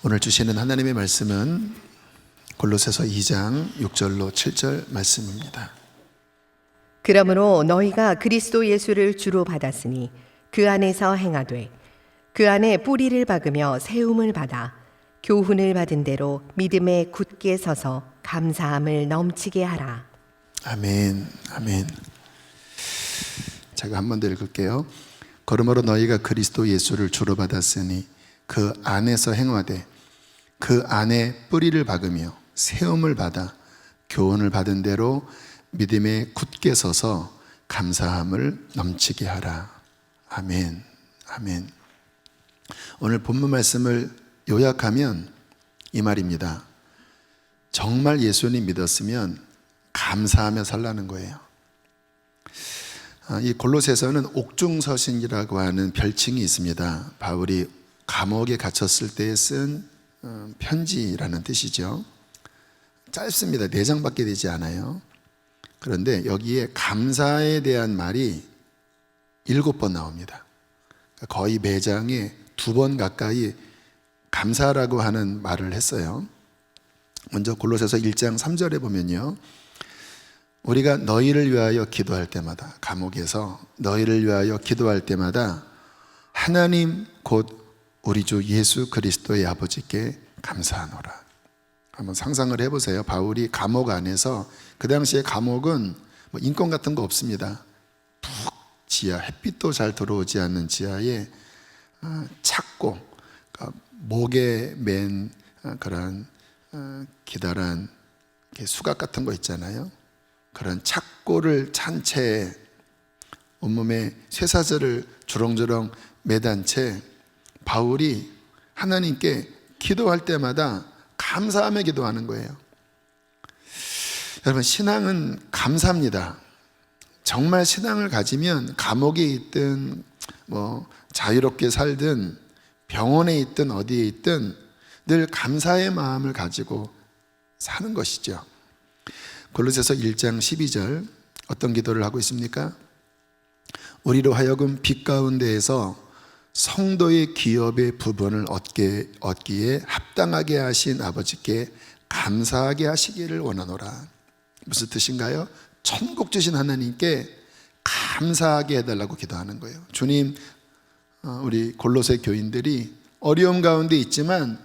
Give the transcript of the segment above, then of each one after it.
오늘 주시는 하나님의 말씀은 골로새서 2장 6절로 7절 말씀입니다. 그러므로 너희가 그리스도 예수를 주로 받았으니 그 안에서 행하되 그 안에 뿌리를 박으며 세움을 받아 교훈을 받은 대로 믿음에 굳게 서서 감사함을 넘치게 하라. 아멘, 아멘. 제가 한 번 더 읽을게요. 그러므로 너희가 그리스도 예수를 주로 받았으니 그 안에서 행하되 그 안에 뿌리를 박으며 세움을 받아 교훈을 받은 대로 믿음에 굳게 서서 감사함을 넘치게 하라. 아멘, 아멘. 오늘 본문 말씀을 요약하면 이 말입니다. 정말 예수님 믿었으면 감사하며 살라는 거예요. 이 골로새서는 옥중서신이라고 하는 별칭이 있습니다. 바울이 감옥에 갇혔을 때 쓴 편지라는 뜻이죠. 짧습니다. 4장밖에 되지 않아요. 그런데 여기에 감사에 대한 말이 7번 나옵니다. 거의 매장에 2번 가까이 감사라고 하는 말을 했어요. 먼저 골로새서 1장 3절에 보면요, 우리가 너희를 위하여 기도할 때마다, 감옥에서 너희를 위하여 기도할 때마다 하나님 곧 우리 주 예수 그리스도의 아버지께 감사하노라. 한번 상상을 해보세요. 바울이 감옥 안에서, 그 당시에 감옥은 뭐 인권 같은 거 없습니다. 푹 지하, 햇빛도 잘 들어오지 않는 지하에 찼고, 목에 맨 그런 기다란 수갑 같은 거 있잖아요. 그런 착고를 찬 채 온몸에 쇠사슬을 주렁주렁 매단 채 바울이 하나님께 기도할 때마다 감사하며 기도하는 거예요. 여러분, 신앙은 감사합니다. 정말 신앙을 가지면 감옥에 있든 뭐 자유롭게 살든 병원에 있든 어디에 있든 늘 감사의 마음을 가지고 사는 것이죠. 골로새서 1장 12절 어떤 기도를 하고 있습니까? 우리로 하여금 빛 가운데에서 성도의 기업의 부분을 얻기에 합당하게 하신 아버지께 감사하게 하시기를 원하노라. 무슨 뜻인가요? 천국 주신 하나님께 감사하게 해달라고 기도하는 거예요. 주님, 우리 골로새 교인들이 어려움 가운데 있지만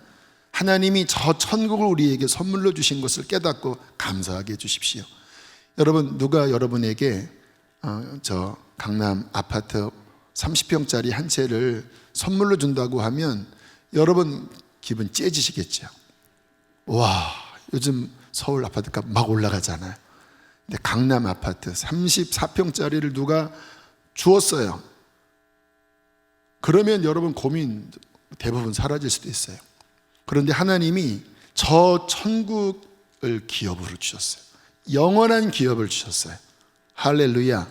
하나님이 저 천국을 우리에게 선물로 주신 것을 깨닫고 감사하게 해주십시오. 여러분, 누가 여러분에게 저 강남 아파트 30평짜리 한 채를 선물로 준다고 하면 여러분 기분 째지시겠죠. 와, 요즘 서울 아파트값 막 올라가잖아요. 근데 강남 아파트 34평짜리를 누가 주었어요. 그러면 여러분 고민 대부분 사라질 수도 있어요. 그런데 하나님이 저 천국을 기업으로 주셨어요. 영원한 기업을 주셨어요. 할렐루야.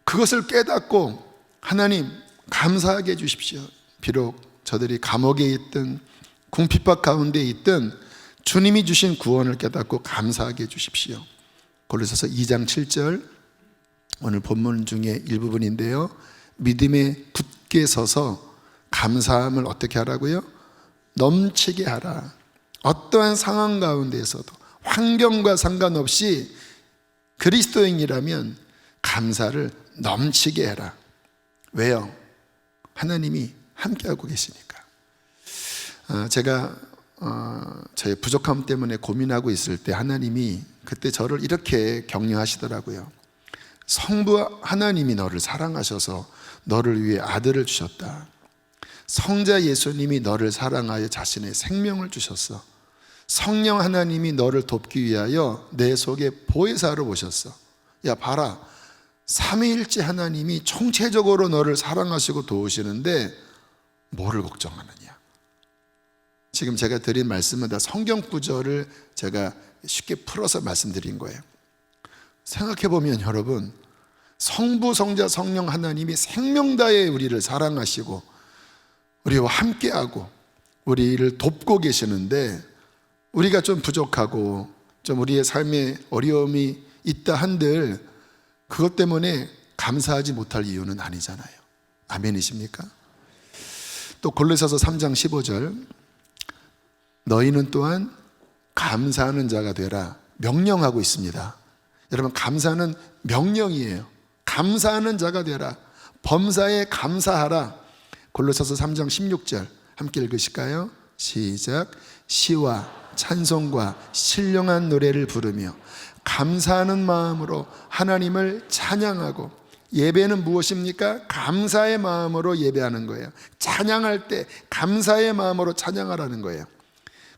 그것을 깨닫고 하나님 감사하게 해주십시오. 비록 저들이 감옥에 있든 궁핍박 가운데 있든 주님이 주신 구원을 깨닫고 감사하게 해주십시오. 골로새서 2장 7절 오늘 본문 중에 일부분인데요, 믿음에 굳게 서서 감사함을 어떻게 하라고요? 넘치게 하라. 어떠한 상황 가운데에서도 환경과 상관없이 그리스도인이라면 감사를 넘치게 해라. 왜요? 하나님이 함께하고 계시니까. 제가 저의 부족함 때문에 고민하고 있을 때 하나님이 그때 저를 이렇게 격려하시더라고요. 성부 하나님이 너를 사랑하셔서 너를 위해 아들을 주셨다. 성자 예수님이 너를 사랑하여 자신의 생명을 주셨어. 성령 하나님이 너를 돕기 위하여 내 속에 보혜사로 오셨어. 야, 봐라, 삼위일체 하나님이 총체적으로 너를 사랑하시고 도우시는데 뭐를 걱정하느냐. 지금 제가 드린 말씀은 다 성경 구절을 제가 쉽게 풀어서 말씀드린 거예요. 생각해보면 여러분, 성부, 성자, 성령 하나님이 생명 다해 우리를 사랑하시고 우리와 함께하고 우리를 돕고 계시는데, 우리가 좀 부족하고 좀 우리의 삶에 어려움이 있다 한들 그것 때문에 감사하지 못할 이유는 아니잖아요. 아멘이십니까? 또 골로새서 3장 15절 너희는 또한 감사하는 자가 되라 명령하고 있습니다. 여러분, 감사는 명령이에요. 감사하는 자가 되라. 범사에 감사하라. 골로새서 3장 16절 함께 읽으실까요? 시작. 시와 찬송과 신령한 노래를 부르며 감사하는 마음으로 하나님을 찬양하고. 예배는 무엇입니까? 감사의 마음으로 예배하는 거예요. 찬양할 때 감사의 마음으로 찬양하라는 거예요.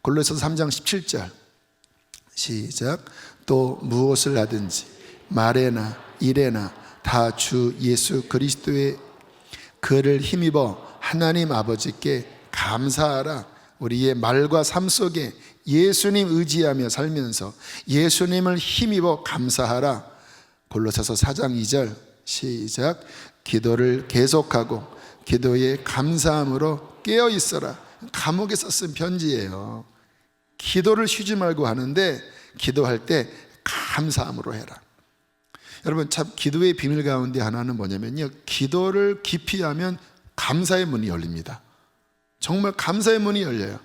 골로새서 3장 17절 시작. 또 무엇을 하든지 말에나 일에나 다 주 예수 그리스도의 그를 힘입어 하나님 아버지께 감사하라. 우리의 말과 삶 속에 예수님 의지하며 살면서 예수님을 힘입어 감사하라. 골로새서 4장 2절 시작. 기도를 계속하고 기도에 감사함으로 깨어 있어라. 감옥에서 쓴 편지예요. 기도를 쉬지 말고 하는데 기도할 때 감사함으로 해라. 여러분, 참 기도의 비밀 가운데 하나는 뭐냐면요, 기도를 깊이 하면 감사의 문이 열립니다. 정말 감사의 문이 열려요.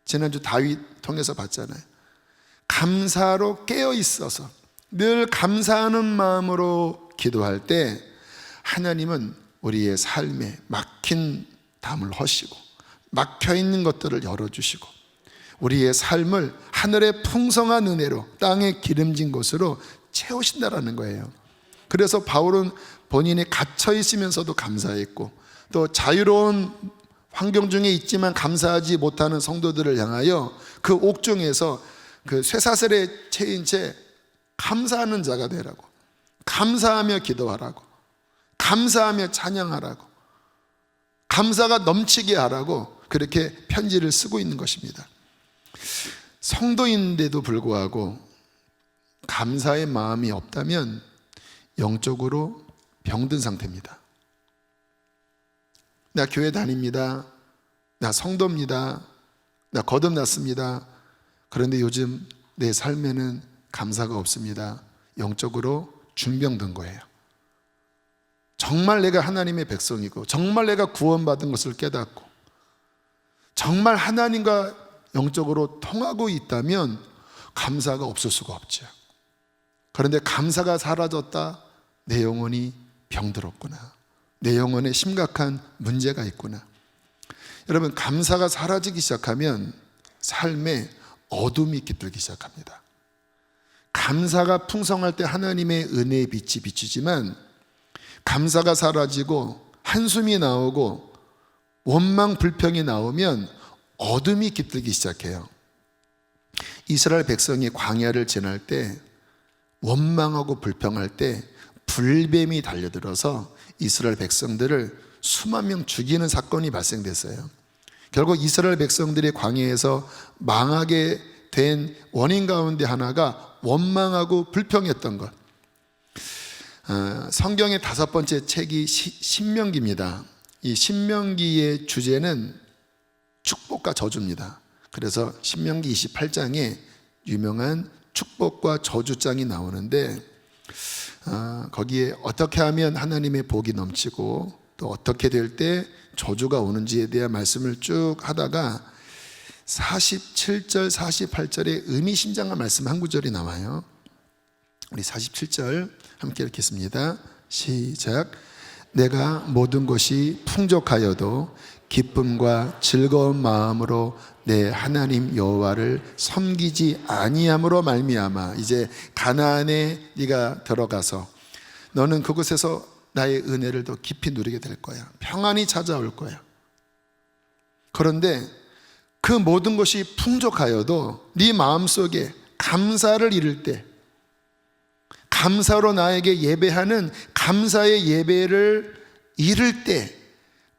지난주 다윗 통해서 봤잖아요. 감사로 깨어 있어서 늘 감사하는 마음으로 기도할 때 하나님은 우리의 삶에 막힌 담을 허시고 막혀있는 것들을 열어주시고 우리의 삶을 하늘의 풍성한 은혜로 땅에 기름진 곳으로 채우신다라는 거예요. 그래서 바울은 본인이 갇혀 있으면서도 감사했고, 또 자유로운 환경 중에 있지만 감사하지 못하는 성도들을 향하여 그 옥중에서 그 쇠사슬에 채인 채 감사하는 자가 되라고, 감사하며 기도하라고, 감사하며 찬양하라고, 감사가 넘치게 하라고 그렇게 편지를 쓰고 있는 것입니다. 성도인데도 불구하고 감사의 마음이 없다면 영적으로 병든 상태입니다. 나 교회 다닙니다. 나 성도입니다. 나 거듭났습니다. 그런데 요즘 내 삶에는 감사가 없습니다. 영적으로 중병든 거예요. 정말 내가 하나님의 백성이고 정말 내가 구원받은 것을 깨닫고 정말 하나님과 영적으로 통하고 있다면 감사가 없을 수가 없죠. 그런데 감사가 사라졌다, 내 영혼이 병들었구나, 내 영혼에 심각한 문제가 있구나. 여러분, 감사가 사라지기 시작하면 삶에 어둠이 깃들기 시작합니다. 감사가 풍성할 때 하나님의 은혜의 빛이 비추지만 감사가 사라지고 한숨이 나오고 원망 불평이 나오면 어둠이 깃들기 시작해요. 이스라엘 백성이 광야를 지날 때 원망하고 불평할 때 불뱀이 달려들어서 이스라엘 백성들을 수만 명 죽이는 사건이 발생됐어요. 결국 이스라엘 백성들이 광야에서 망하게 된 원인 가운데 하나가 원망하고 불평했던 것. 성경의 5번째 책이 신명기입니다. 이 신명기의 주제는 축복과 저주입니다. 그래서 신명기 28장에 유명한 축복과 저주장이 나오는데 거기에 어떻게 하면 하나님의 복이 넘치고 또 어떻게 될 때 저주가 오는지에 대한 말씀을 쭉 하다가 47절, 48절에 의미심장한 말씀 한 구절이 나와요. 우리 47절 함께 읽겠습니다. 시작. 내가 모든 것이 풍족하여도 기쁨과 즐거운 마음으로 내 하나님 여호와를 섬기지 아니함으로 말미암아. 이제 가나안에 네가 들어가서 너는 그곳에서 나의 은혜를 더 깊이 누리게 될 거야. 평안이 찾아올 거야. 그런데 그 모든 것이 풍족하여도 네 마음속에 감사를 잃을 때, 감사로 나에게 예배하는 감사의 예배를 잃을 때,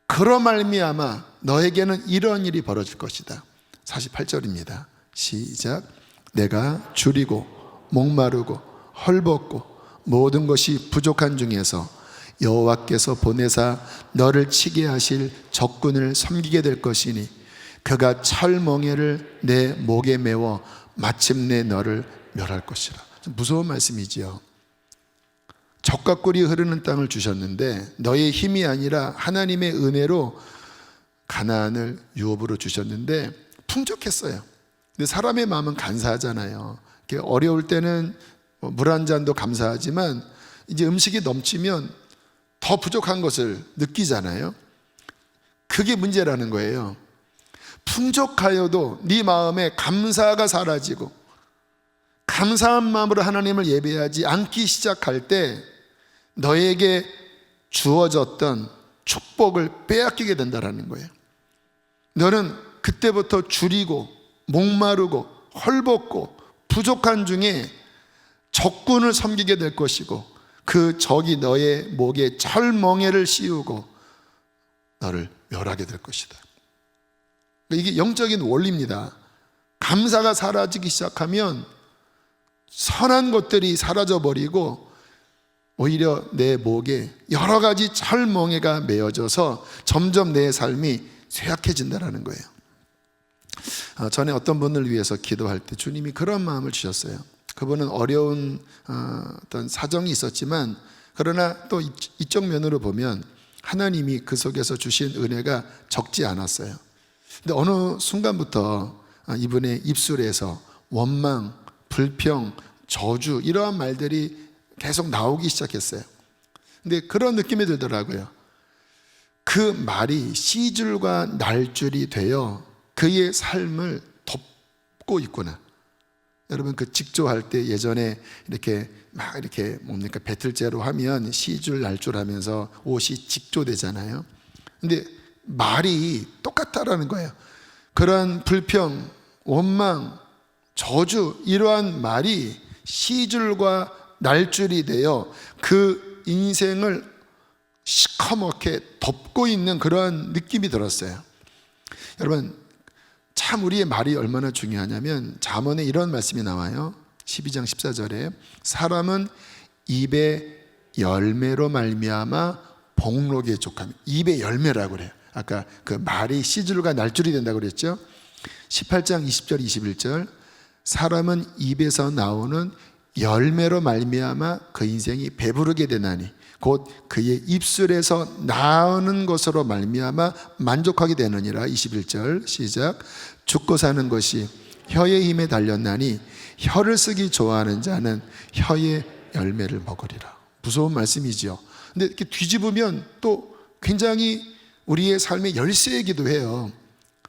그로 말미암아 너에게는 이런 일이 벌어질 것이다. 48절입니다. 시작. 내가 줄이고 목마르고 헐벗고 모든 것이 부족한 중에서 여호와께서 보내사 너를 치게 하실 적군을 섬기게 될 것이니 그가 철멍에를 내 목에 메워 마침내 너를 멸할 것이라. 좀 무서운 말씀이지요. 적과 꿀이 흐르는 땅을 주셨는데 너의 힘이 아니라 하나님의 은혜로 가나안을 유업으로 주셨는데 풍족했어요. 근데 사람의 마음은 간사하잖아요. 어려울 때는 물 한 잔도 감사하지만 이제 음식이 넘치면 더 부족한 것을 느끼잖아요. 그게 문제라는 거예요. 풍족하여도 네 마음에 감사가 사라지고 감사한 마음으로 하나님을 예배하지 않기 시작할 때 너에게 주어졌던 축복을 빼앗기게 된다는 거예요. 너는 그때부터 줄이고 목마르고 헐벗고 부족한 중에 적군을 섬기게 될 것이고 그 적이 너의 목에 철멍에를 씌우고 너를 멸하게 될 것이다. 이게 영적인 원리입니다. 감사가 사라지기 시작하면 선한 것들이 사라져버리고 오히려 내 목에 여러 가지 철멍에가 메어져서 점점 내 삶이 쇠약해진다는 거예요. 전에 어떤 분을 위해서 기도할 때 주님이 그런 마음을 주셨어요. 그분은 어려운 어떤 사정이 있었지만 그러나 또 이쪽 면으로 보면 하나님이 그 속에서 주신 은혜가 적지 않았어요. 근데 어느 순간부터 이분의 입술에서 원망, 불평, 저주 이러한 말들이 계속 나오기 시작했어요. 근데 그런 느낌이 들더라고요. 그 말이 씨줄과 날줄이 되어 그의 삶을 덮고 있구나. 여러분 그 직조할 때 예전에 이렇게 막 이렇게 뭡니까 배틀제로 하면 시줄 날줄 하면서 옷이 직조되잖아요. 근데 말이 똑같다라는 거예요. 그런 불평, 원망, 저주 이러한 말이 시줄과 날줄이 되어 그 인생을 시커멓게 덮고 있는 그런 느낌이 들었어요. 여러분 참 우리의 말이 얼마나 중요하냐면 잠언에 이런 말씀이 나와요. 12장 14절에 사람은 입의 열매로 말미암아 복록에 족하며, 입의 열매라고 그래요. 아까 그 말이 씨줄과 날줄이 된다고 그랬죠. 18장 20절 21절 사람은 입에서 나오는 열매로 말미암아 그 인생이 배부르게 되나니 곧 그의 입술에서 나오는 것으로 말미암아 만족하게 되느니라. 21절 시작. 죽고 사는 것이 혀의 힘에 달렸나니 혀를 쓰기 좋아하는 자는 혀의 열매를 먹으리라. 무서운 말씀이죠. 근데 이렇게 뒤집으면 또 굉장히 우리의 삶의 열쇠이기도 해요.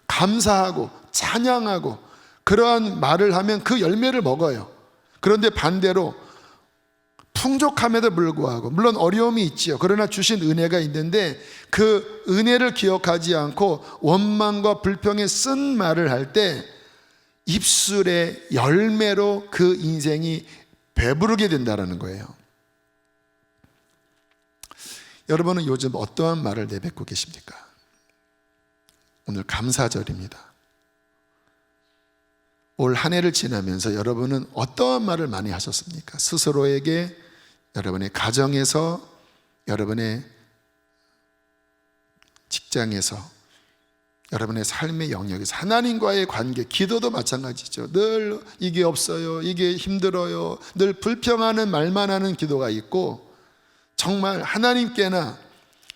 감사하고 찬양하고 그러한 말을 하면 그 열매를 먹어요. 그런데 반대로 풍족함에도 불구하고 물론 어려움이 있지요. 그러나 주신 은혜가 있는데 그 은혜를 기억하지 않고 원망과 불평에 쓴 말을 할 때 입술의 열매로 그 인생이 배부르게 된다는 거예요. 여러분은 요즘 어떠한 말을 내뱉고 계십니까? 오늘 감사절입니다. 올 한 해를 지나면서 여러분은 어떠한 말을 많이 하셨습니까? 스스로에게, 여러분의 가정에서, 여러분의 직장에서, 여러분의 삶의 영역에서, 하나님과의 관계, 기도도 마찬가지죠. 늘 이게 없어요, 이게 힘들어요, 늘 불평하는 말만 하는 기도가 있고, 정말 하나님께나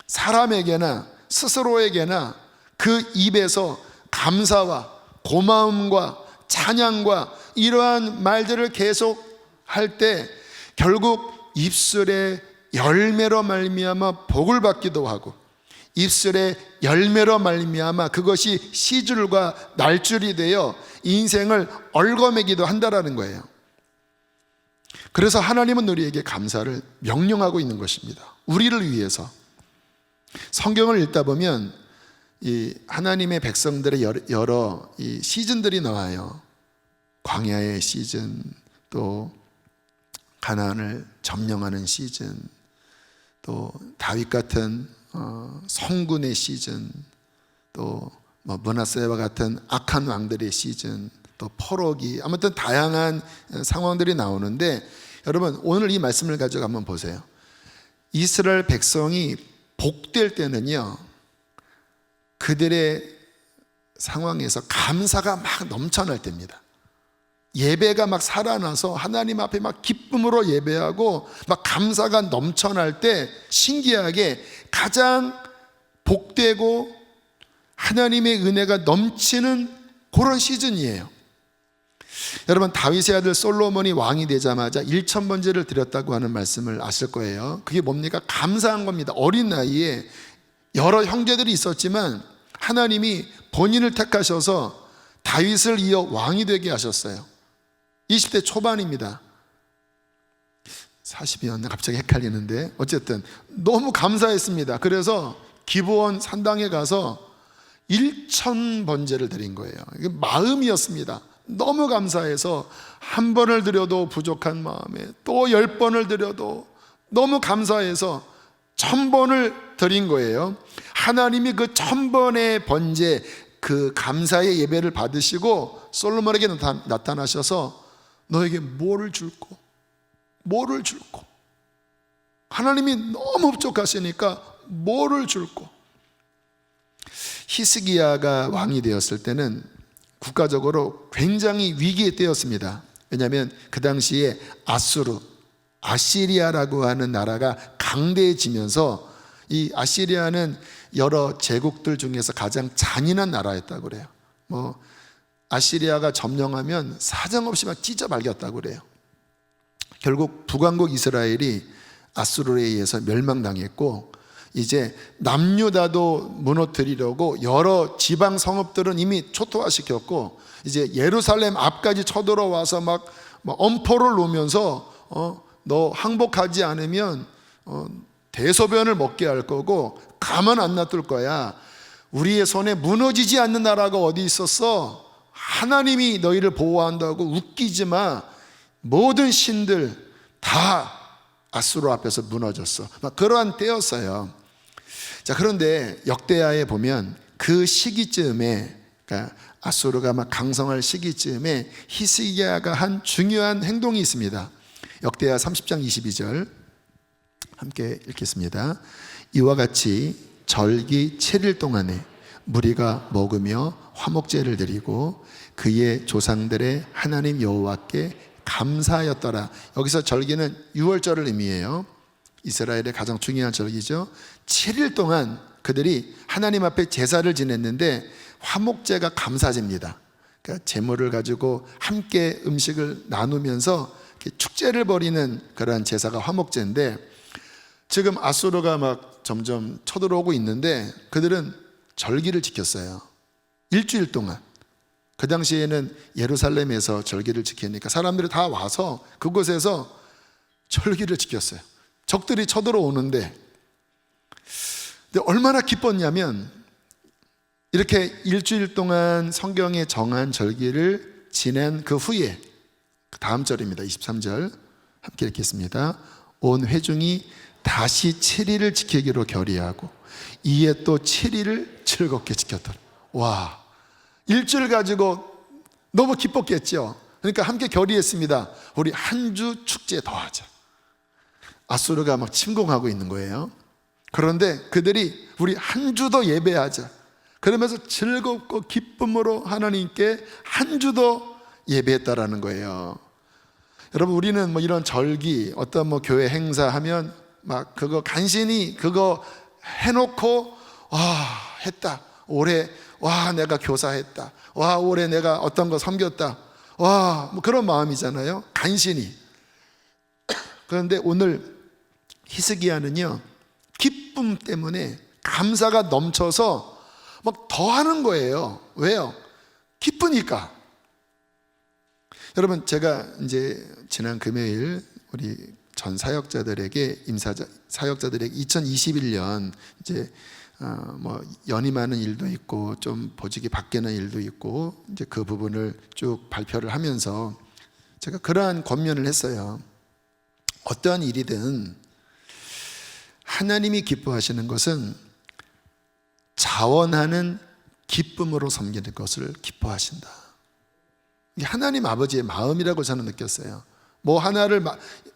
사람에게나 스스로에게나 그 입에서 감사와 고마움과 찬양과 이러한 말들을 계속 할 때 결국 입술의 열매로 말미암아 복을 받기도 하고 입술의 열매로 말미암아 그것이 씨줄과 날줄이 되어 인생을 얽어매기도 한다라는 거예요. 그래서 하나님은 우리에게 감사를 명령하고 있는 것입니다. 우리를 위해서. 성경을 읽다 보면 이 하나님의 백성들의 여러 이 시즌들이 나와요. 광야의 시즌, 또 가나안을 점령하는 시즌, 또 다윗 같은 성군의 시즌, 또 므낫세와 같은 악한 왕들의 시즌, 또 포로기, 아무튼 다양한 상황들이 나오는데 여러분 오늘 이 말씀을 가지고 한번 보세요. 이스라엘 백성이 복될 때는요 그들의 상황에서 감사가 막 넘쳐날 때입니다. 예배가 막 살아나서 하나님 앞에 막 기쁨으로 예배하고 막 감사가 넘쳐날 때 신기하게 가장 복되고 하나님의 은혜가 넘치는 그런 시즌이에요. 여러분, 다윗의 아들 솔로몬이 왕이 되자마자 1,000번제를 드렸다고 하는 말씀을 아실 거예요. 그게 뭡니까? 감사한 겁니다. 어린 나이에 여러 형제들이 있었지만 하나님이 본인을 택하셔서 다윗을 이어 왕이 되게 하셨어요. 20대 초반입니다. 40이었나? 갑자기 헷갈리는데 어쨌든 너무 감사했습니다. 그래서 기브온 산당에 가서 1,000번제를 드린 거예요. 이게 마음이었습니다. 너무 감사해서 한 번을 드려도 부족한 마음에 또 10번을 드려도 너무 감사해서 1,000번을 드린 거예요. 하나님이 그 1,000번의 번제, 그 감사의 예배를 받으시고 솔로몬에게 나타나셔서 너에게 뭐를 줄고 하나님이 너무 흡족하시니까 뭐를 줄고. 히스기야가 왕이 되었을 때는 국가적으로 굉장히 위기의 때였습니다. 왜냐하면 그 당시에 아시리아라고 하는 나라가 강대해지면서 이 아시리아는 여러 제국들 중에서 가장 잔인한 나라였다고 그래요. 아시리아가 점령하면 사정없이 막 찢어발겼다고 그래요. 결국 북왕국 이스라엘이 아수르에 의해서 멸망당했고, 이제 남유다도 무너뜨리려고 여러 지방 성읍들은 이미 초토화시켰고, 이제 예루살렘 앞까지 쳐들어와서 막 엄포를 놓으면서 너 항복하지 않으면 대소변을 먹게 할 거고 가만 안 놔둘 거야. 우리의 손에 무너지지 않는 나라가 어디 있었어? 하나님이 너희를 보호한다고 웃기지 마. 모든 신들 다 아수르 앞에서 무너졌어. 막 그러한 때였어요. 자, 그런데 역대하에 보면 그 시기쯤에, 그러니까 아수르가 막 강성할 시기쯤에 히스기야가 한 중요한 행동이 있습니다. 역대하 30장 22절 함께 읽겠습니다. 이와 같이 절기 7일 동안에 무리가 먹으며 화목제를 드리고 그의 조상들의 하나님 여호와께 감사하였더라. 여기서 절기는 유월절을 의미해요. 이스라엘의 가장 중요한 절기죠. 7일 동안 그들이 하나님 앞에 제사를 지냈는데 화목제가 감사제입니다. 그러니까 제물을 가지고 함께 음식을 나누면서 축제를 벌이는 그러한 제사가 화목제인데, 지금 아수르가 막 점점 쳐들어오고 있는데 그들은 절기를 지켰어요. 일주일 동안. 그 당시에는 예루살렘에서 절기를 지키니까 사람들이 다 와서 그곳에서 절기를 지켰어요. 적들이 쳐들어오는데, 근데 얼마나 기뻤냐면 이렇게 일주일 동안 성경에 정한 절기를 지낸 그 후에 그 다음 절입니다. 23절 함께 읽겠습니다. 온 회중이 다시 7일을 지키기로 결의하고 이에 또 7일을 즐겁게 지켰더라. 와, 일주일 가지고 너무 기뻤겠죠. 그러니까 함께 결의했습니다. 우리 한 주 축제 더 하자. 아수르가 막 침공하고 있는 거예요. 그런데 그들이 우리 한 주 더 예배하자. 그러면서 즐겁고 기쁨으로 하나님께 한 주 더 예배했다라는 거예요. 여러분, 우리는 이런 절기, 어떤 교회 행사하면 막 그거 간신히 그거 해놓고 했다. 올해 내가 교사했다. 올해 내가 어떤 거 섬겼다. 그런 마음이잖아요. 간신히. 그런데 오늘 히스기야는요, 기쁨 때문에 감사가 넘쳐서 막 더 하는 거예요. 왜요? 기쁘니까. 여러분, 제가 이제 지난 금요일 우리 전 사역자들에게 사역자들에게 2021년 이제 연임하는 일도 있고 좀 보직이 바뀌는 일도 있고 이제 그 부분을 쭉 발표를 하면서 제가 그러한 권면을 했어요. 어떠한 일이든 하나님이 기뻐하시는 것은 자원하는 기쁨으로 섬기는 것을 기뻐하신다. 이게 하나님 아버지의 마음이라고 저는 느꼈어요.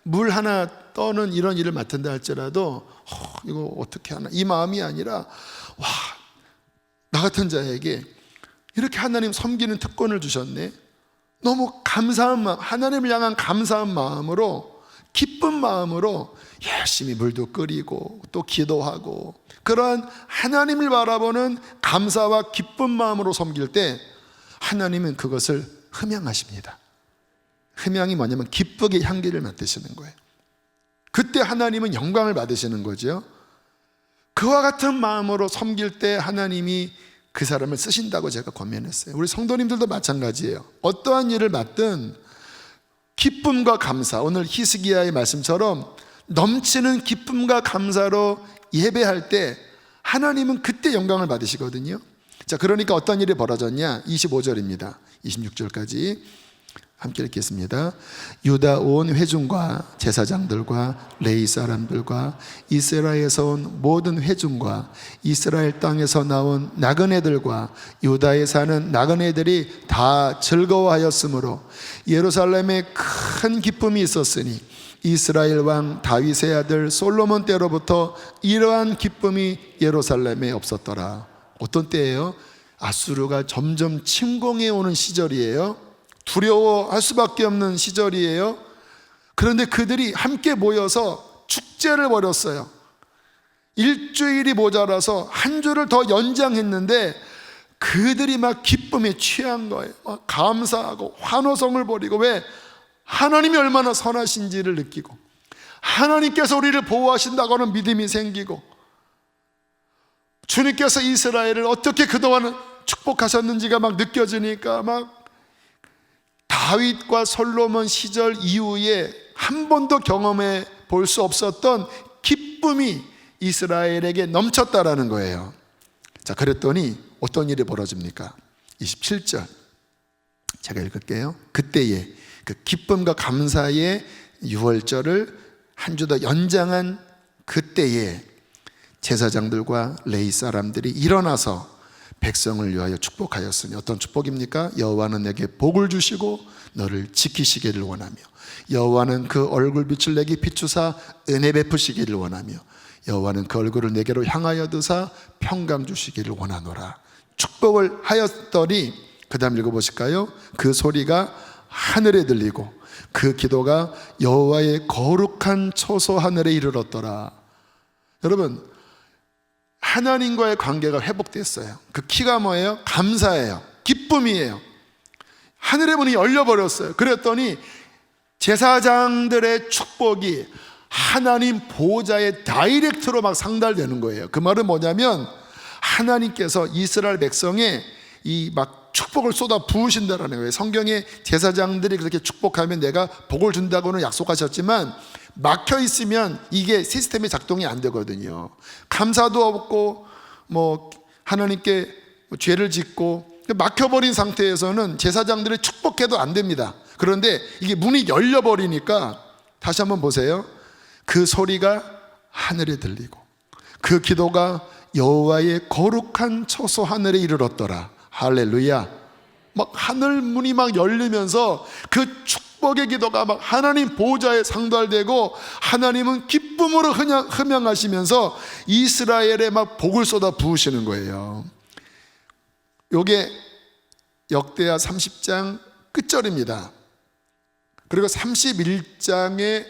물 하나 떠는 이런 일을 맡은다 할지라도 이거 어떻게 하나, 이 마음이 아니라 나 같은 자에게 이렇게 하나님 섬기는 특권을 주셨네. 너무 감사한 마음, 하나님을 향한 감사한 마음으로, 기쁜 마음으로 열심히 물도 끓이고 또 기도하고, 그러한 하나님을 바라보는 감사와 기쁜 마음으로 섬길 때 하나님은 그것을 흠양하십니다. 흠양이 뭐냐면 기쁘게 향기를 맡으시는 거예요. 그때 하나님은 영광을 받으시는 거죠. 그와 같은 마음으로 섬길 때 하나님이 그 사람을 쓰신다고 제가 권면했어요. 우리 성도님들도 마찬가지예요. 어떠한 일을 맡든 기쁨과 감사, 오늘 히스기야의 말씀처럼 넘치는 기쁨과 감사로 예배할 때 하나님은 그때 영광을 받으시거든요. 자, 그러니까 어떤 일이 벌어졌냐? 25절입니다. 26절까지 함께 읽겠습니다. 유다 온 회중과 제사장들과 레위 사람들과 이스라엘에서 온 모든 회중과 이스라엘 땅에서 나온 나그네들과 유다에 사는 나그네들이 다 즐거워하였으므로 예루살렘에 큰 기쁨이 있었으니 이스라엘 왕 다윗의 아들 솔로몬 때로부터 이러한 기쁨이 예루살렘에 없었더라. 어떤 때예요? 아수르가 점점 침공해 오는 시절이에요. 두려워할 수밖에 없는 시절이에요. 그런데 그들이 함께 모여서 축제를 벌였어요. 일주일이 모자라서 한 주를 더 연장했는데 그들이 막 기쁨에 취한 거예요. 막 감사하고 환호성을 벌이고, 왜? 하나님이 얼마나 선하신지를 느끼고 하나님께서 우리를 보호하신다고 하는 믿음이 생기고 주님께서 이스라엘을 어떻게 그동안 축복하셨는지가 막 느껴지니까 막 다윗과 솔로몬 시절 이후에 한 번도 경험해 볼 수 없었던 기쁨이 이스라엘에게 넘쳤다라는 거예요. 자, 그랬더니 어떤 일이 벌어집니까? 27절 제가 읽을게요. 그때에 그 기쁨과 감사의 유월절을 한 주 더 연장한 그때에 제사장들과 레위 사람들이 일어나서 백성을 위하여 축복하였으니, 어떤 축복입니까? 여호와는 내게 복을 주시고 너를 지키시기를 원하며, 여호와는 그 얼굴빛을 내게 비추사 은혜 베푸시기를 원하며, 여호와는 그 얼굴을 내게로 향하여 드사 평강 주시기를 원하노라. 축복을 하였더니 그 다음 읽어보실까요? 그 소리가 하늘에 들리고 그 기도가 여호와의 거룩한 처소 하늘에 이르렀더라. 여러분, 하나님과의 관계가 회복됐어요. 그 키가 뭐예요? 감사예요. 기쁨이에요. 하늘의 문이 열려버렸어요. 그랬더니 제사장들의 축복이 하나님 보좌의 다이렉트로 막 상달되는 거예요. 그 말은 뭐냐면 하나님께서 이스라엘 백성에 이 막 축복을 쏟아 부으신다라는 거예요. 성경에 제사장들이 그렇게 축복하면 내가 복을 준다고는 약속하셨지만 막혀 있으면 이게 시스템이 작동이 안 되거든요. 감사도 없고 뭐 하나님께 죄를 짓고 막혀버린 상태에서는 제사장들이 축복해도 안 됩니다. 그런데 이게 문이 열려버리니까 다시 한번 보세요. 그 소리가 하늘에 들리고 그 기도가 여호와의 거룩한 처소 하늘에 이르렀더라. 할렐루야. 막 하늘 문이 막 열리면서 그 축복의 기도가 막 하나님 보좌에 상달되고 하나님은 기쁨으로 흠양하시면서 이스라엘에 막 복을 쏟아 부으시는 거예요. 요게 역대하 30장 끝절입니다. 그리고 31장에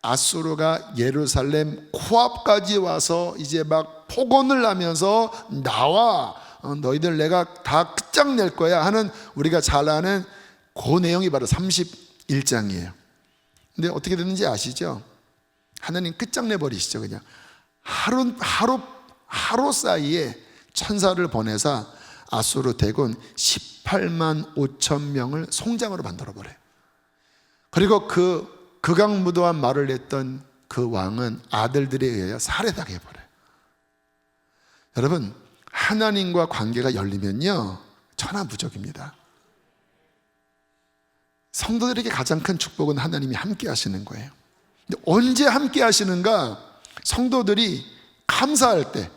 아수르가 예루살렘 코앞까지 와서 이제 막 폭언을 하면서 나와, 너희들 내가 다 끝장낼 거야 하는, 우리가 잘 아는 그 내용이 바로 31장이에요. 근데 어떻게 됐는지 아시죠? 하나님 끝장내버리시죠. 그냥 하루 사이에 천사를 보내사 아수르 대군 18만 5천 명을 송장으로 만들어버려요. 그리고 그 극악무도한 말을 냈던 그 왕은 아들들에 의해 살해당해버려요. 여러분, 하나님과 관계가 열리면요 천하무적입니다. 성도들에게 가장 큰 축복은 하나님이 함께 하시는 거예요. 근데 언제 함께 하시는가? 성도들이 감사할 때,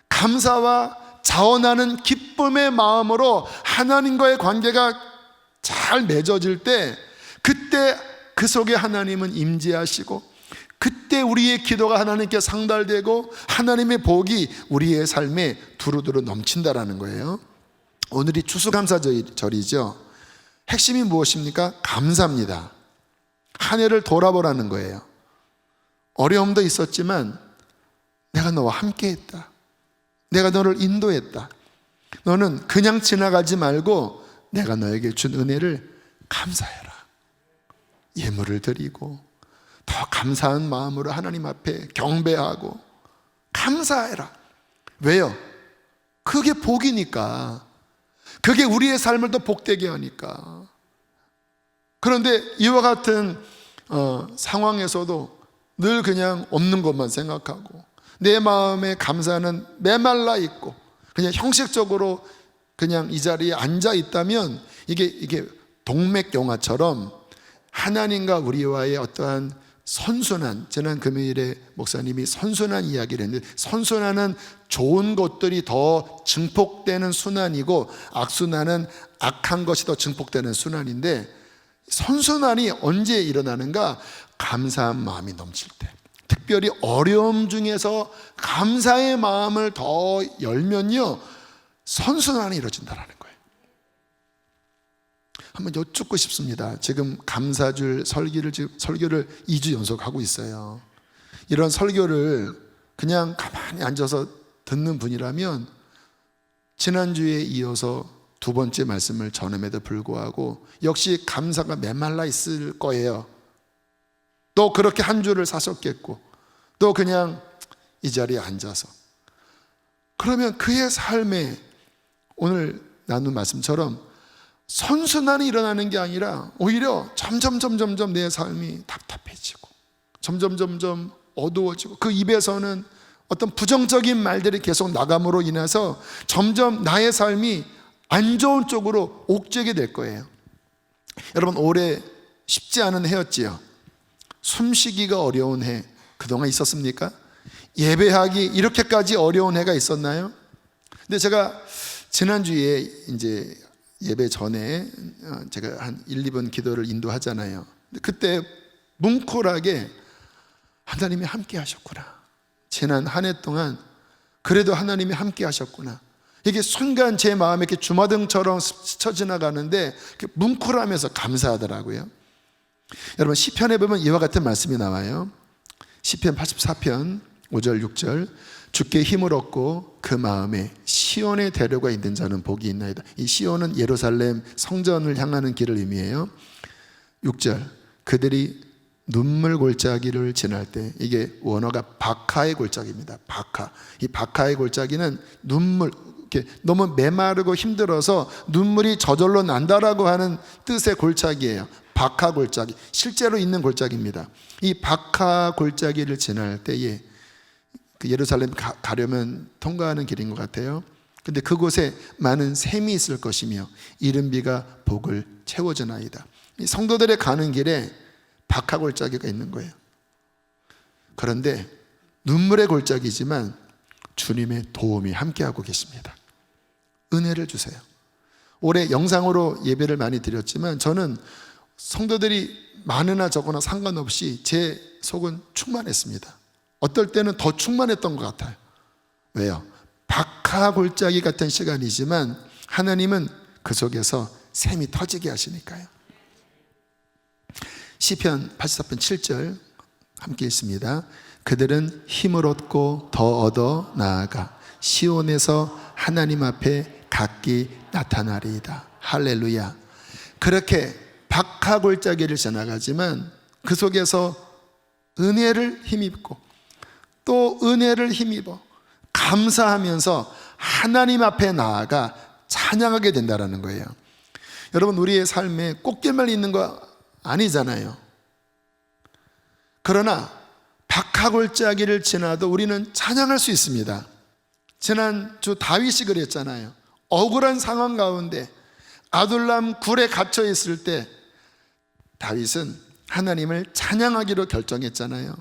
감사와 자원하는 기쁨의 마음으로 하나님과의 관계가 잘 맺어질 때, 그때 그 속에 하나님은 임재하시고, 그때 우리의 기도가 하나님께 상달되고 하나님의 복이 우리의 삶에 두루두루 넘친다라는 거예요. 오늘이 추수감사절이죠. 핵심이 무엇입니까? 감사입니다. 한 해를 돌아보라는 거예요. 어려움도 있었지만 내가 너와 함께 했다. 내가 너를 인도했다. 너는 그냥 지나가지 말고 내가 너에게 준 은혜를 감사해라. 예물을 드리고 더 감사한 마음으로 하나님 앞에 경배하고 감사해라. 왜요? 그게 복이니까. 그게 우리의 삶을 더 복되게 하니까. 그런데 이와 같은 상황에서도 늘 그냥 없는 것만 생각하고 내 마음의 감사는 메말라 있고 그냥 형식적으로 그냥 이 자리에 앉아 있다면 이게 동맥경화처럼 하나님과 우리와의 어떠한 선순환, 지난 금요일에 목사님이 선순환 이야기를 했는데, 선순환은 좋은 것들이 더 증폭되는 순환이고 악순환은 악한 것이 더 증폭되는 순환인데, 선순환이 언제 일어나는가? 감사한 마음이 넘칠 때, 특별히 어려움 중에서 감사의 마음을 더 열면요 선순환이 이루어진다는 거예요. 한번 여쭙고 싶습니다. 지금 감사줄 설교를 2주 연속하고 있어요. 이런 설교를 그냥 가만히 앉아서 듣는 분이라면 지난주에 이어서 두 번째 말씀을 전함에도 불구하고 역시 감사가 메말라 있을 거예요. 또 그렇게 한 주를 사셨겠고 또 그냥 이 자리에 앉아서, 그러면 그의 삶에 오늘 나눈 말씀처럼 선순환이 일어나는 게 아니라 오히려 점점 내 삶이 답답해지고 점점 어두워지고 그 입에서는 어떤 부정적인 말들이 계속 나감으로 인해서 점점 나의 삶이 안 좋은 쪽으로 옥죄게 될 거예요. 여러분, 올해 쉽지 않은 해였지요. 숨쉬기가 어려운 해 그동안 있었습니까? 예배하기 이렇게까지 어려운 해가 있었나요? 근데 제가 지난주에 이제 예배 전에 제가 한 1, 2분 기도를 인도하잖아요. 그때 뭉클하게 하나님이 함께 하셨구나, 지난 한 해 동안 그래도 하나님이 함께 하셨구나, 이게 순간 제 마음에 이렇게 주마등처럼 스쳐 지나가는데 뭉클하면서 감사하더라고요. 여러분, 시편에 보면 이와 같은 말씀이 나와요. 시편 84편 5절 6절, 주께 힘을 얻고 그 마음에 시온의 대로가 있는 자는 복이 있나이다. 이 시온은 예루살렘 성전을 향하는 길을 의미해요. 6절, 그들이 눈물 골짜기를 지날 때, 이게 원어가 바카의 골짜기입니다. 바카. 이 바카의 골짜기는 눈물, 이렇게 너무 메마르고 힘들어서 눈물이 저절로 난다라고 하는 뜻의 골짜기예요. 바카 골짜기, 실제로 있는 골짜기입니다. 이 바카 골짜기를 지날 때에 그 예루살렘 가려면 통과하는 길인 것 같아요. 근데 그곳에 많은 샘이 있을 것이며 이른비가 복을 채워주나이다. 이 성도들의 가는 길에 바카 골짜기가 있는 거예요. 그런데 눈물의 골짜기지만 주님의 도움이 함께하고 계십니다. 은혜를 주세요. 올해 영상으로 예배를 많이 드렸지만 저는 성도들이 많으나 적으나 상관없이 제 속은 충만했습니다. 어떨 때는 더 충만했던 것 같아요. 왜요? 박하 골짜기 같은 시간이지만 하나님은 그 속에서 샘이 터지게 하시니까요. 시편 84편 7절 함께 읽습니다. 그들은 힘을 얻고 더 얻어 나아가 시온에서 하나님 앞에 각기 나타나리이다. 할렐루야. 그렇게 박하 골짜기를 지나가지만 그 속에서 은혜를 힘입고 또 은혜를 힘입어 감사하면서 하나님 앞에 나아가 찬양하게 된다는 거예요. 여러분, 우리의 삶에 꽃길만 있는 거 아니잖아요. 그러나 박하골짜기를 지나도 우리는 찬양할 수 있습니다. 지난주 다윗이 그랬잖아요. 억울한 상황 가운데 아둘람 굴에 갇혀 있을 때 다윗은 하나님을 찬양하기로 결정했잖아요.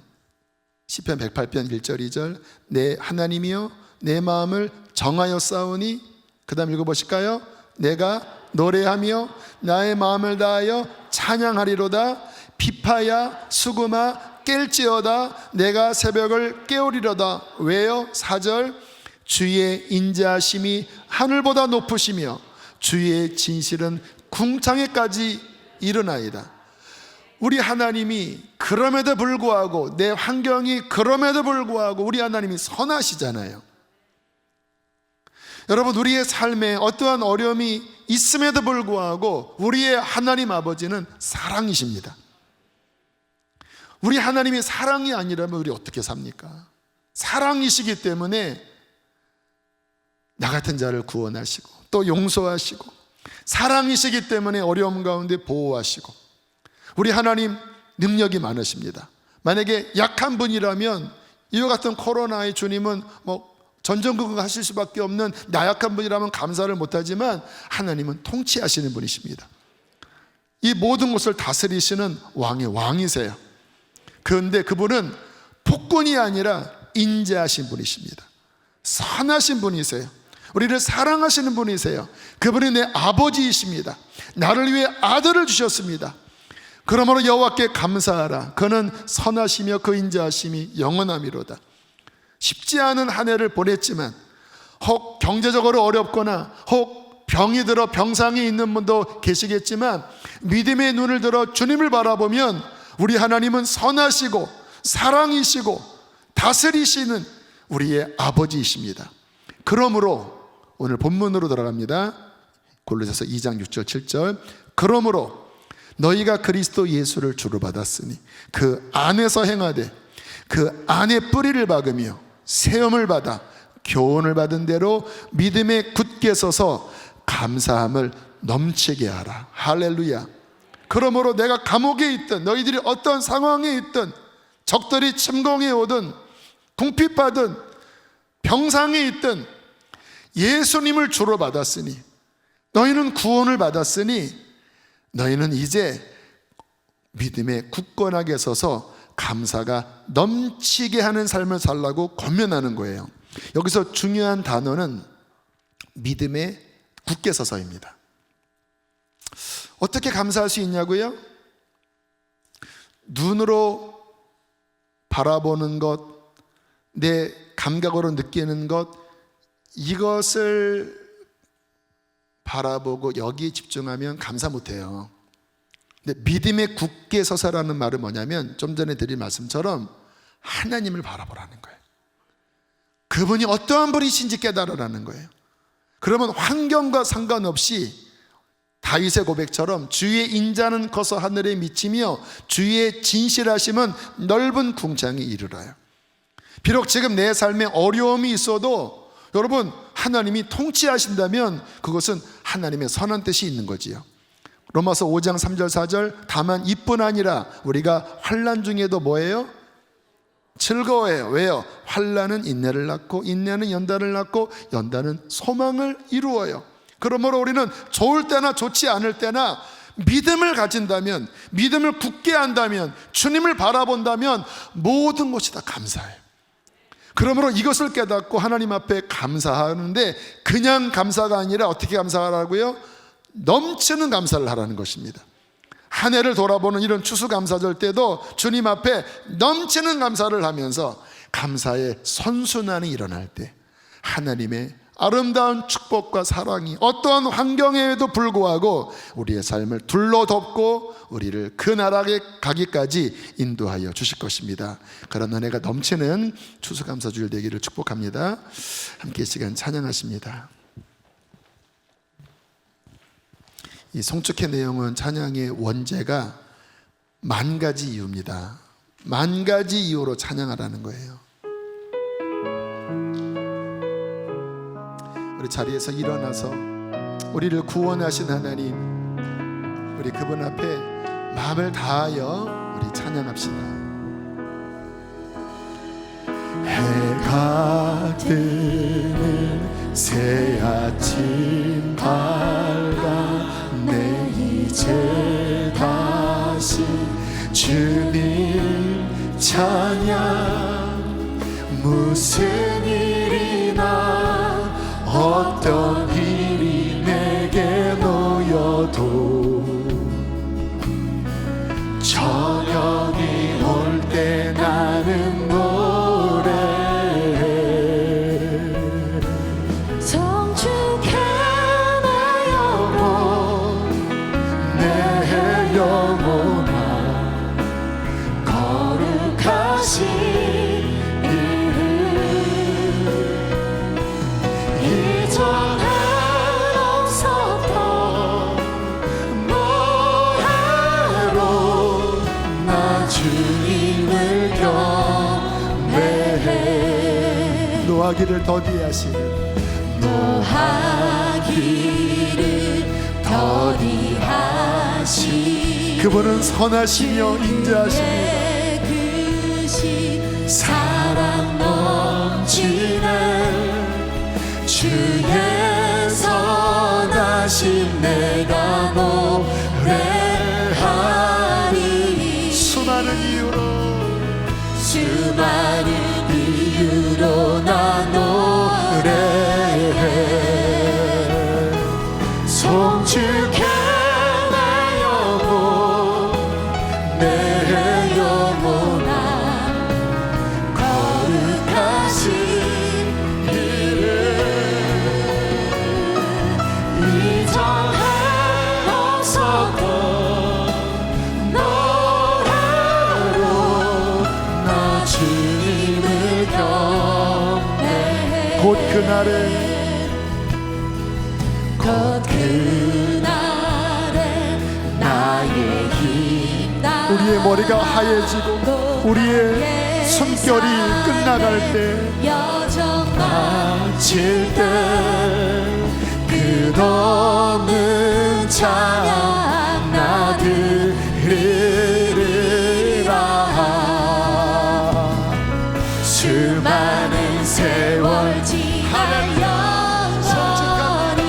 시편 108편 1절 2절, 내 하나님이여 내 마음을 정하였사오니, 그 다음 읽어보실까요? 내가 노래하며 나의 마음을 다하여 찬양하리로다. 비파야 수금아 깰지어다. 내가 새벽을 깨우리로다. 왜요? 4절, 주의 인자하심이 하늘보다 높으시며 주의 진실은 궁창에까지 이르나이다. 우리 하나님이 그럼에도 불구하고, 내 환경이 그럼에도 불구하고 우리 하나님이 선하시잖아요. 여러분, 우리의 삶에 어떠한 어려움이 있음에도 불구하고 우리의 하나님 아버지는 사랑이십니다. 우리 하나님이 사랑이 아니라면 우리 어떻게 삽니까? 사랑이시기 때문에 나 같은 자를 구원하시고 또 용서하시고, 사랑이시기 때문에 어려움 가운데 보호하시고, 우리 하나님 능력이 많으십니다. 만약에 약한 분이라면 이와 같은 코로나의 주님은 전전긍긍 하실 수밖에 없는 나약한 분이라면 감사를 못하지만 하나님은 통치하시는 분이십니다. 이 모든 것을 다스리시는 왕의 왕이세요. 그런데 그분은 폭군이 아니라 인자하신 분이십니다. 선하신 분이세요. 우리를 사랑하시는 분이세요. 그분이 내 아버지이십니다. 나를 위해 아들을 주셨습니다. 그러므로 여호와께 감사하라. 그는 선하시며 그 인자하심이 영원하미로다. 쉽지 않은 한 해를 보냈지만, 혹 경제적으로 어렵거나 혹 병이 들어 병상에 있는 분도 계시겠지만, 믿음의 눈을 들어 주님을 바라보면 우리 하나님은 선하시고 사랑이시고 다스리시는 우리의 아버지이십니다. 그러므로 오늘 본문으로 들어갑니다. 골로새서 2장 6절 7절. 그러므로 너희가 그리스도 예수를 주로 받았으니 그 안에서 행하되 그 안에 뿌리를 박으며 세움을 받아 교훈을 받은 대로 믿음에 굳게 서서 감사함을 넘치게 하라. 할렐루야. 그러므로 내가 감옥에 있든, 너희들이 어떤 상황에 있든, 적들이 침공해 오든, 궁핍하든, 병상에 있든, 예수님을 주로 받았으니, 너희는 구원을 받았으니 너희는 이제 믿음에 굳건하게 서서 감사가 넘치게 하는 삶을 살라고 권면하는 거예요. 여기서 중요한 단어는 믿음에 굳게 서서입니다. 어떻게 감사할 수 있냐고요? 눈으로 바라보는 것, 내 감각으로 느끼는 것, 이것을 바라보고 여기에 집중하면 감사 못해요. 근데 믿음에 굳게 서서라는 말은 뭐냐면, 좀 전에 드린 말씀처럼 하나님을 바라보라는 거예요. 그분이 어떠한 분이신지 깨달으라는 거예요. 그러면 환경과 상관없이 다윗의 고백처럼 주의 인자는 커서 하늘에 미치며 주의 진실하심은 넓은 궁창에 이르러요. 비록 지금 내 삶에 어려움이 있어도 여러분, 하나님이 통치하신다면 그것은 하나님의 선한 뜻이 있는 거지요. 로마서 5장 3절 4절. 다만 이뿐 아니라 우리가 환난 중에도 뭐예요? 즐거워해요. 왜요? 환난은 인내를 낳고 인내는 연단을 낳고 연단은 소망을 이루어요. 그러므로 우리는 좋을 때나 좋지 않을 때나 믿음을 가진다면, 믿음을 굳게 한다면, 주님을 바라본다면 모든 것이 다 감사해요. 그러므로 이것을 깨닫고 하나님 앞에 감사하는데, 그냥 감사가 아니라 어떻게 감사하라고요? 넘치는 감사를 하라는 것입니다. 한 해를 돌아보는 이런 추수감사절 때도 주님 앞에 넘치는 감사를 하면서 감사의 선순환이 일어날 때 하나님의 아름다운 축복과 사랑이 어떠한 환경에도 불구하고 우리의 삶을 둘러덮고 우리를 그 나라에 가기까지 인도하여 주실 것입니다. 그런 은혜가 넘치는 추수감사주일 되기를 축복합니다. 함께 시간 찬양하십니다. 이 송축의 내용은 찬양의 원제가 10,000가지 이유입니다. 10,000가지 이유로 찬양하라는 거예요. 우리 자리에서 일어나서 우리를 구원하신 하나님, 우리 그분 앞에 마음을 다하여 우리 찬양합시다. 해가 뜨는 새 아침 밝아 내 이제 다시 주님 찬양. 무슨 일이나 어떤 일이 내게 놓여도 저녁이 올 때 나는 노래해. 성축해 내 영혼, 내 영혼아 거룩하신 이름 잊어 노하기를 더디하시는 노하기를 더디하시 그분은 선하시며 인자하십니다. 사랑 넘치는 주의 선하심 내가 노래하리 수많은 이유로 나 노래해 송축해 내 영혼 내 영혼아 거룩하신 이름 이전에 없었던 노래로 나 주님을 경배해 곧 그날에 나의 힘 우리의 머리가 하얘지고 우리의 숨결이 끝나갈 때 여정 마칠 때 끝없는 찬양 나 들으리라 수많은 세월 지나 영원히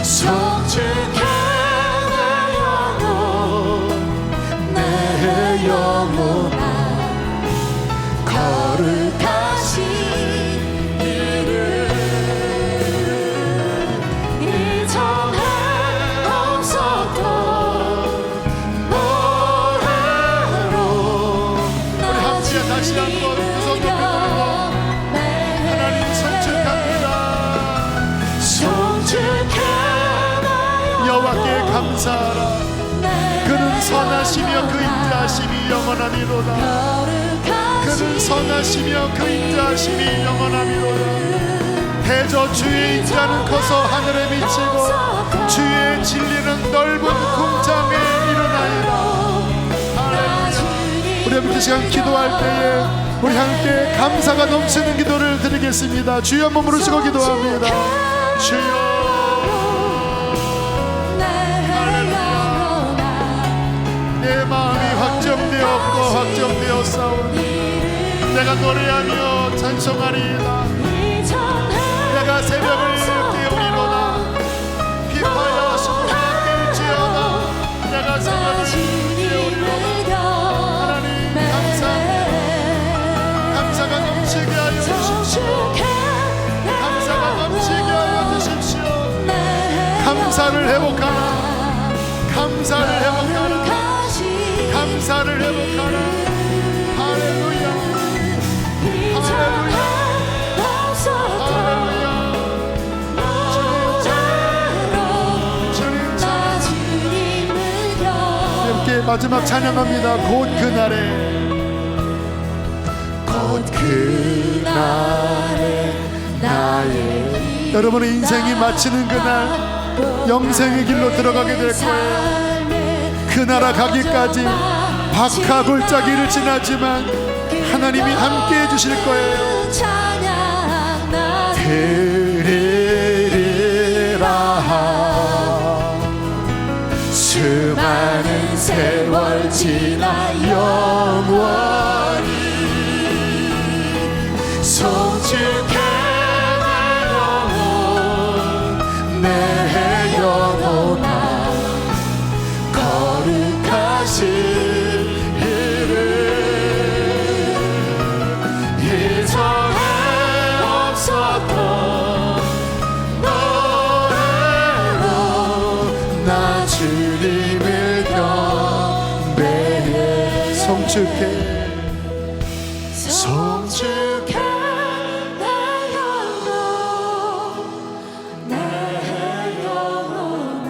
송축해 내 영혼 내 영혼아 거룩하신 이름 이전에 없었던 노래로 우리 함께 다시 한번 그 손을 하나님 송축합니다. 송축해 여호와께 감사하라. 그는 선하시며 그 인자하심이 영원하미로다. 그는 선하시며 그 인자하심이 영원하미로다. 대저 주의 인자는 커서 하늘에 미치고 주의 진리는 넓은 궁창에 이르나이다. 할렐루야. 우리 함께 시간 기도할 때에 우리 함께 감사가 넘치는 기도를 드리겠습니다. 주여 한번 부르시고 기도합니다. 주여 내 마음이 확정되었고 확정되었사오니 내가 노래하며 찬송하리이다. 내가 새벽을 깨우리로다. 피파야 수고를 깨울지어다. 내가 새벽을 깨우리로다. 하나님 감사가 넘치게 하여 주십시오. 감사가 넘치게 하여 주십시오. 감사를 회복하라. 감사를 회복하라. 감사를 회복하라. 할렐루야. 할렐루야. 할렐루야. 주님 함께 마지막 찬양합니다. 곧 그날에 나의 여러분의 인생이 마치는 그날 영생의 길로 들어가게 될 거예요. 그 나라 가기까지 박하골짜기를 지나지만 하나님이 함께 해주실 거예요. 들으리라. 수많은 세월 지나 영원히 송축해 내 영혼아 거룩하신 이름 이전에 없었던 노래로 나 주님을 경배해 송축해 송축해 내 영혼 내 영혼아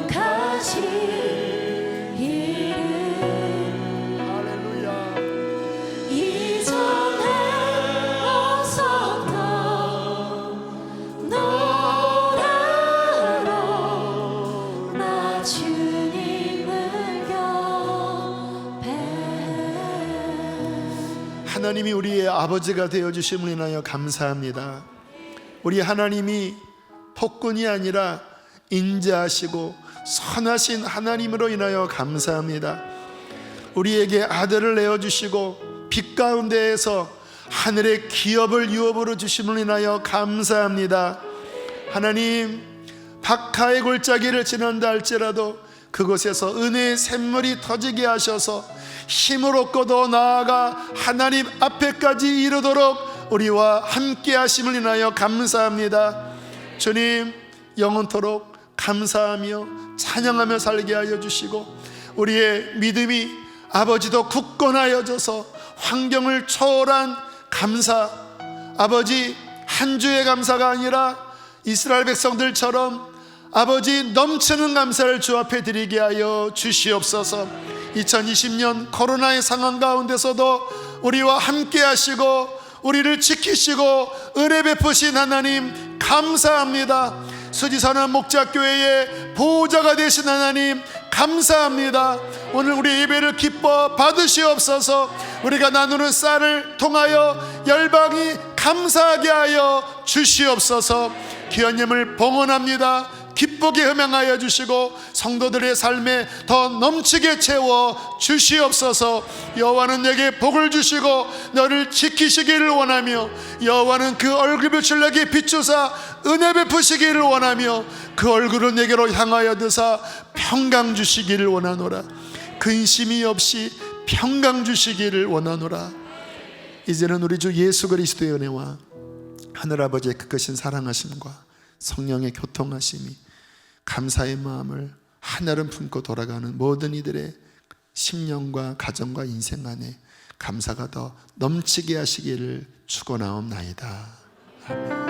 거룩하신 이름 할렐루야 이전에 없었던 노래로 나 주님을 경배해 하나님이 우리의 아버지가 되어주심을 인하여 감사합니다. 우리 하나님이 폭군이 아니라 인자하시고 선하신 하나님으로 인하여 감사합니다. 우리에게 아들을 내어주시고 빛 가운데에서 하늘의 기업을 유업으로 주심을 인하여 감사합니다. 하나님, 박하의 골짜기를 지난다 할지라도 그곳에서 은혜의 샘물이 터지게 하셔서 힘을 얻고 더 나아가 하나님 앞에까지 이르도록 우리와 함께 하심을 인하여 감사합니다. 주님, 영원토록 감사하며 찬양하며 살게 하여 주시고 우리의 믿음이 아버지도 굳건하여져서 환경을 초월한 감사, 아버지 한 주의 감사가 아니라 이스라엘 백성들처럼 아버지 넘치는 감사를 주 앞에 드리게 하여 주시옵소서. 2020년 코로나의 상황 가운데서도 우리와 함께 하시고 우리를 지키시고 은혜 베푸신 하나님 감사합니다. 수지산업 목자교회의 보호자가 되신 하나님 감사합니다. 오늘 우리 예배를 기뻐 받으시옵소서. 우리가 나누는 쌀을 통하여 열방이 감사하게 하여 주시옵소서. 기원님을 봉헌합니다. 기쁘게 흠양하여 주시고 성도들의 삶에 더 넘치게 채워 주시옵소서. 여호와는 내게 복을 주시고 너를 지키시기를 원하며 여호와는 그 얼굴빛을 내게 비추사 은혜 베푸시기를 원하며 그 얼굴을 내게로 향하여 드사 평강 주시기를 원하노라. 근심이 없이 평강 주시기를 원하노라. 이제는 우리 주 예수 그리스도의 은혜와 하늘아버지의 그 크신 사랑하심과 성령의 교통하심이 감사의 마음을 하늘은 품고 돌아가는 모든 이들의 심령과 가정과 인생 안에 감사가 더 넘치게 하시기를 축원하옵나이다. 아멘.